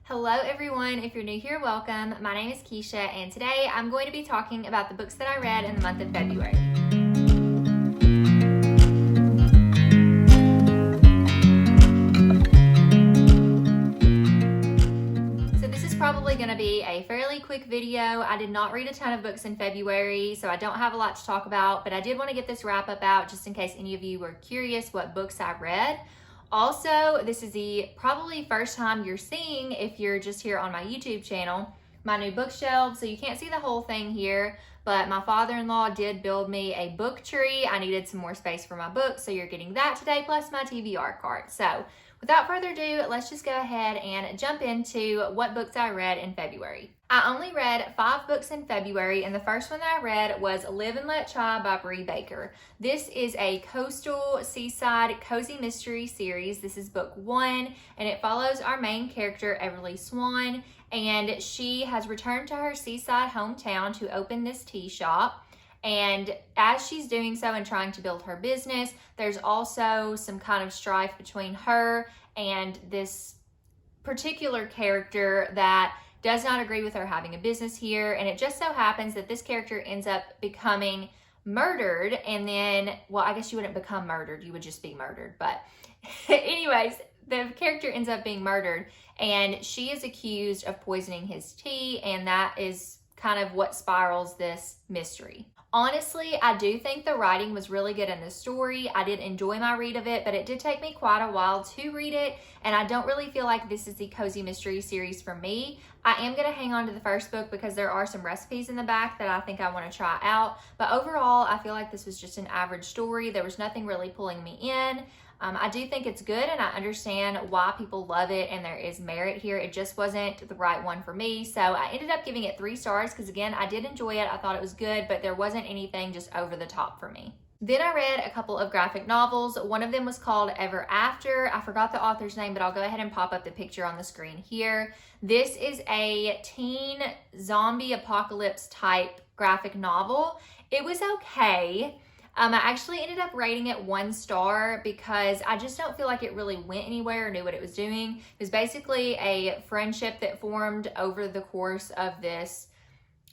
Hello everyone, if you're new here, welcome. My name is Keisha and today I'm going to be talking about the books that I read in the month of February. So this is probably going to be a fairly quick video. I did not read a ton of books in February, so I don't have a lot to talk about, but I did want to get this wrap up out just in case any of you were curious what books I read. Also, this is the probably first time you're seeing, if you're just here on my YouTube channel, my new bookshelf. So you can't see the whole thing here, but my father-in-law did build me a book tree. I needed some more space for my books, so you're getting that today, plus my TBR cart. So without further ado, let's just go ahead and jump into what books I read in February. I only read 5 books in February, and the first one that I read was Live and Let Child by Bree Baker. This is a coastal seaside cozy mystery series. This is book 1, and it follows our main character, Everly Swan, and she has returned to her seaside hometown to open this tea shop. And as she's doing so and trying to build her business, there's also some kind of strife between her and this particular character that does not agree with her having a business here. And it just so happens that this character ends up becoming murdered. And then, well, I guess you wouldn't become murdered, you would just be murdered. But anyways, the character ends up being murdered and she is accused of poisoning his tea. And that is kind of what spirals this mystery. Honestly, I do think the writing was really good in the story. I did enjoy my read of it, but it did take me quite a while to read it, and I don't really feel like this is the cozy mystery series for me. I am going to hang on to the first book because there are some recipes in the back that I think I want to try out, but overall, I feel like this was just an average story. There was nothing really pulling me in. I do think it's good and I understand why people love it and there is merit here. It just wasn't the right one for me. So I ended up giving it 3 stars because again, I did enjoy it. I thought it was good, but there wasn't anything just over the top for me. Then I read a couple of graphic novels. One of them was called Ever After. I forgot the author's name, but I'll go ahead and pop up the picture on the screen here. This is a teen zombie apocalypse type graphic novel. It was okay. I actually ended up rating it 1 star because I just don't feel like it really went anywhere or knew what it was doing. It was basically a friendship that formed over the course of this.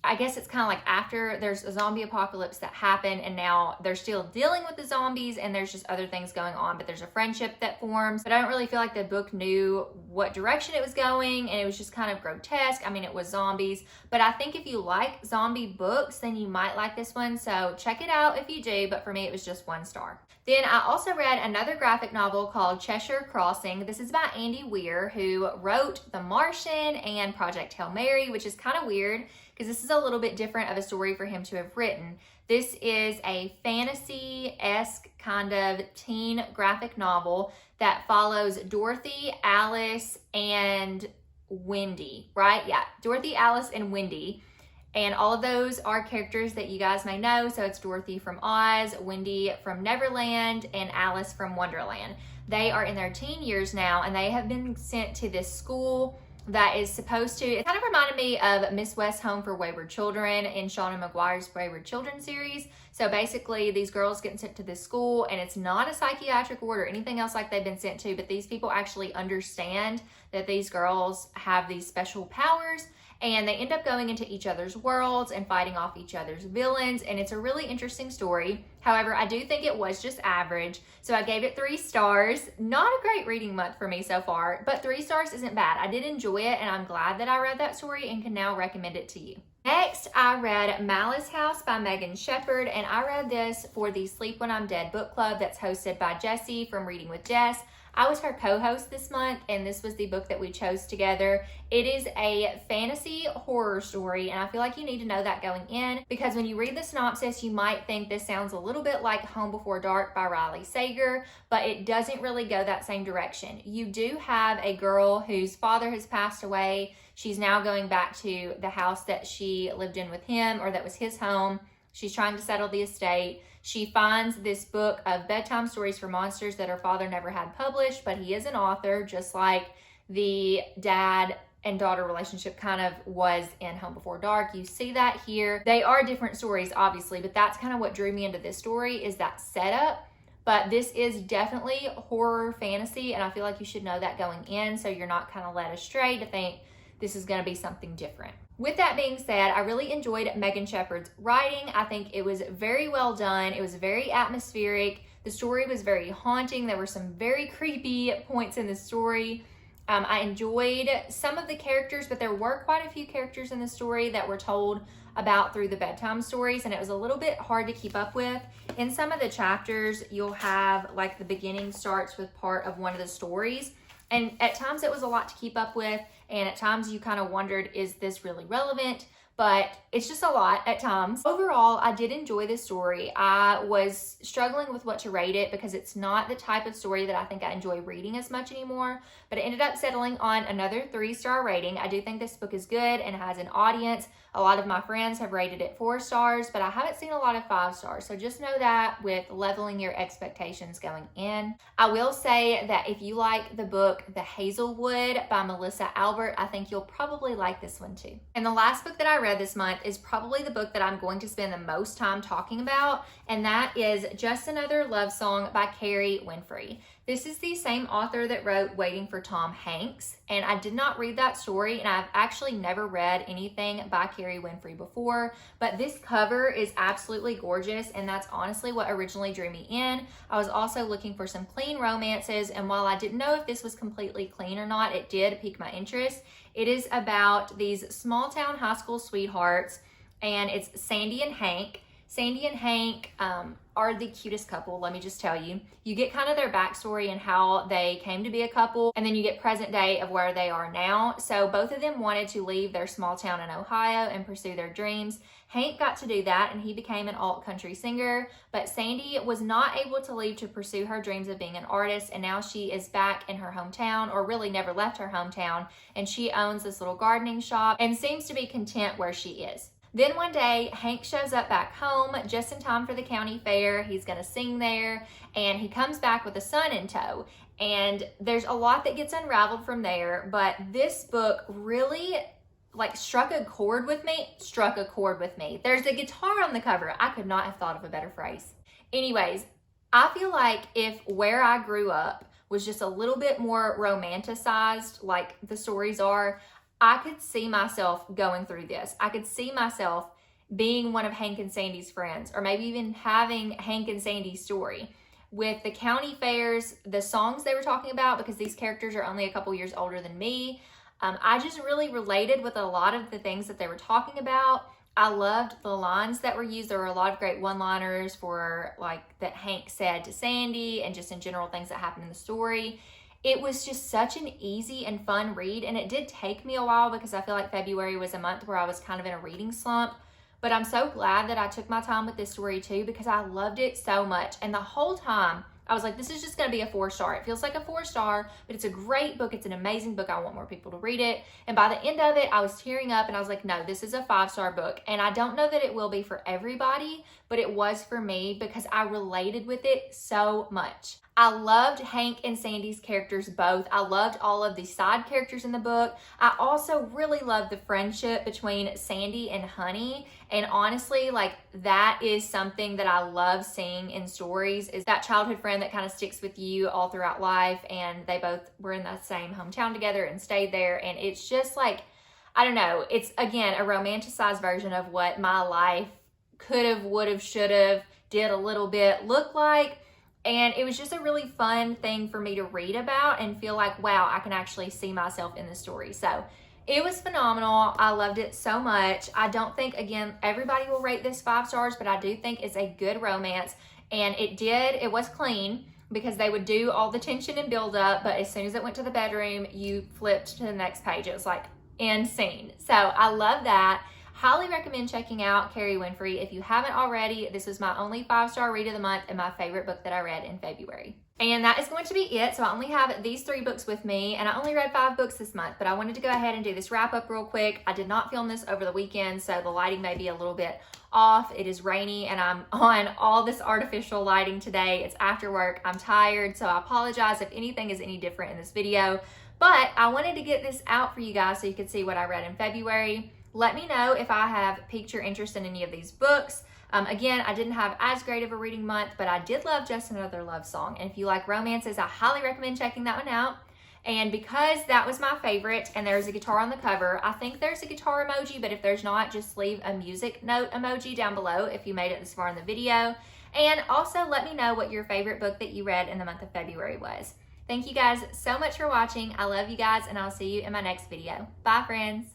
I guess it's kind of like after there's a zombie apocalypse that happened and now they're still dealing with the zombies and there's just other things going on, but there's a friendship that forms. But I don't really feel like the book knew what direction it was going and it was just kind of grotesque. I mean, it was zombies, but I think if you like zombie books, then you might like this one. So check it out if you do, but for me, it was just 1 star. Then I also read another graphic novel called Cheshire Crossing. This is by Weir, who wrote The Martian and Project Hail Mary, which is kind of weird because this is a little bit different of a story for him to have written. This is a fantasy-esque kind of teen graphic novel that follows Dorothy, Alice, and Wendy, right? Yeah, Dorothy, Alice, and Wendy. And all of those are characters that you guys may know. So it's Dorothy from Oz, Wendy from Neverland, and Alice from Wonderland. They are in their teen years now, and they have been sent to this school that is supposed to, it kind of reminded me of Miss West's Home for Wayward Children in Shauna McGuire's Wayward Children series. So basically these girls get sent to this school and it's not a psychiatric ward or anything else like they've been sent to, but these people actually understand that these girls have these special powers and they end up going into each other's worlds and fighting off each other's villains. And it's a really interesting story. However, I do think it was just average. So I gave it 3 stars. Not a great reading month for me so far, but 3 stars isn't bad. I did enjoy it and I'm glad that I read that story and can now recommend it to you. Next, I read Malice House by Megan Shepherd, and I read this for the Sleep When I'm Dead book club that's hosted by Jessie from Reading with Jess. I was her co-host this month, and this was the book that we chose together. It is a fantasy horror story, and I feel like you need to know that going in, because when you read the synopsis, you might think this sounds a little bit like Home Before Dark by Riley Sager, but it doesn't really go that same direction. You do have a girl whose father has passed away. She's now going back to the house that she lived in with him, or that was his home. She's trying to settle the estate. She finds this book of bedtime stories for monsters that her father never had published, but he is an author, just like the dad and daughter relationship kind of was in Home Before Dark. You see that here. They are different stories, obviously, but that's kind of what drew me into this story, is that setup. but this is definitely horror fantasy, and I feel like you should know that going in so you're not kind of led astray to think this is going to be something different. With that being said, I really enjoyed Megan Shepherd's writing. I think it was very well done. It was very atmospheric. The story was very haunting. There were some very creepy points in the story. I enjoyed some of the characters, but there were quite a few characters in the story that were told about through the bedtime stories, and it was a little bit hard to keep up with. In some of the chapters, you'll have like the beginning starts with part of one of the stories, and at times it was a lot to keep up with, and at times you kind of wondered, is this really relevant? But it's just a lot at times. Overall, I did enjoy this story. I was struggling with what to rate it because it's not the type of story that I think I enjoy reading as much anymore, but I ended up settling on another 3-star rating. I do think this book is good and has an audience. A lot of my friends have rated it 4 stars, but I haven't seen a lot of 5 stars. So just know that with leveling your expectations going in. I will say that if you like the book The Hazelwood by Melissa Albert, I think you'll probably like this one too. And the last book that I read this month is probably the book that I'm going to spend the most time talking about, and that is Just Another Love Song by Kerry Winfrey. This is the same author that wrote Waiting for Tom Hanks, and I did not read that story, and I've actually never read anything by Kerry Winfrey before, but this cover is absolutely gorgeous, and that's honestly what originally drew me in. I was also looking for some clean romances, and while I didn't know if this was completely clean or not, it did pique my interest. It is about these small town high school sweethearts, and it's Sandy and Hank. Sandy and Hank are the cutest couple, let me just tell you. You get kind of their backstory and how they came to be a couple, and then you get present day of where they are now. So both of them wanted to leave their small town in Ohio and pursue their dreams. Hank got to do that, and he became an alt country singer, but Sandy was not able to leave to pursue her dreams of being an artist, and now she is back in her hometown, or really never left her hometown, and she owns this little gardening shop and seems to be content where she is. Then one day, Hank shows up back home just in time for the county fair. He's gonna sing there, and he comes back with a son in tow. And there's a lot that gets unraveled from there, but this book really struck a chord with me. There's a guitar on the cover. I could not have thought of a better phrase. Anyways, I feel like if Where I Grew Up was just a little bit more romanticized like the stories are, I could see myself going through this. I could see myself being one of Hank and Sandy's friends, or maybe even having Hank and Sandy's story. With the county fairs, the songs they were talking about, because these characters are only a couple years older than me, I just really related with a lot of the things that they were talking about. I loved the lines that were used. There were a lot of great one-liners for that Hank said to Sandy, and just in general things that happened in the story. It was just such an easy and fun read, and it did take me a while because I feel like February was a month where I was kind of in a reading slump, but I'm so glad that I took my time with this story too because I loved it so much. And the whole time I was like, this is just going to be a 4-star. It feels like a 4-star, but it's a great book. It's an amazing book. I want more people to read it. And by the end of it, I was tearing up and I was like, no, this is a 5-star book. And I don't know that it will be for everybody, but it was for me because I related with it so much. I loved Hank and Sandy's characters both. I loved all of the side characters in the book. I also really loved the friendship between Sandy and Honey. And honestly, that is something that I love seeing in stories, is that childhood friend that kind of sticks with you all throughout life. And they both were in the same hometown together and stayed there. And it's just I don't know. It's, again, a romanticized version of what my life could have, would have, should have, did a little bit look like. And it was just a really fun thing for me to read about and feel like, wow, I can actually see myself in the story. So it was phenomenal. I loved it so much. I don't think, again, everybody will rate this 5 stars, but I do think it's a good romance. And it was clean because they would do all the tension and build up, but as soon as it went to the bedroom, you flipped to the next page. It was end scene. So I love that. Highly recommend checking out Kerry Winfrey. If you haven't already, this was my only 5-star read of the month and my favorite book that I read in February. And that is going to be it. So I only have these 3 books with me, and I only read 5 books this month, but I wanted to go ahead and do this wrap up real quick. I did not film this over the weekend, so the lighting may be a little bit off. It is rainy and I'm on all this artificial lighting today. It's after work. I'm tired, so I apologize if anything is any different in this video, but I wanted to get this out for you guys so you could see what I read in February. Let me know if I have piqued your interest in any of these books. Again, I didn't have as great of a reading month, but I did love Just Another Love Song. And if you like romances, I highly recommend checking that one out. And because that was my favorite and there's a guitar on the cover, I think there's a guitar emoji, but if there's not, just leave a music note emoji down below if you made it this far in the video. And also let me know what your favorite book that you read in the month of February was. Thank you guys so much for watching. I love you guys, and I'll see you in my next video. Bye, friends.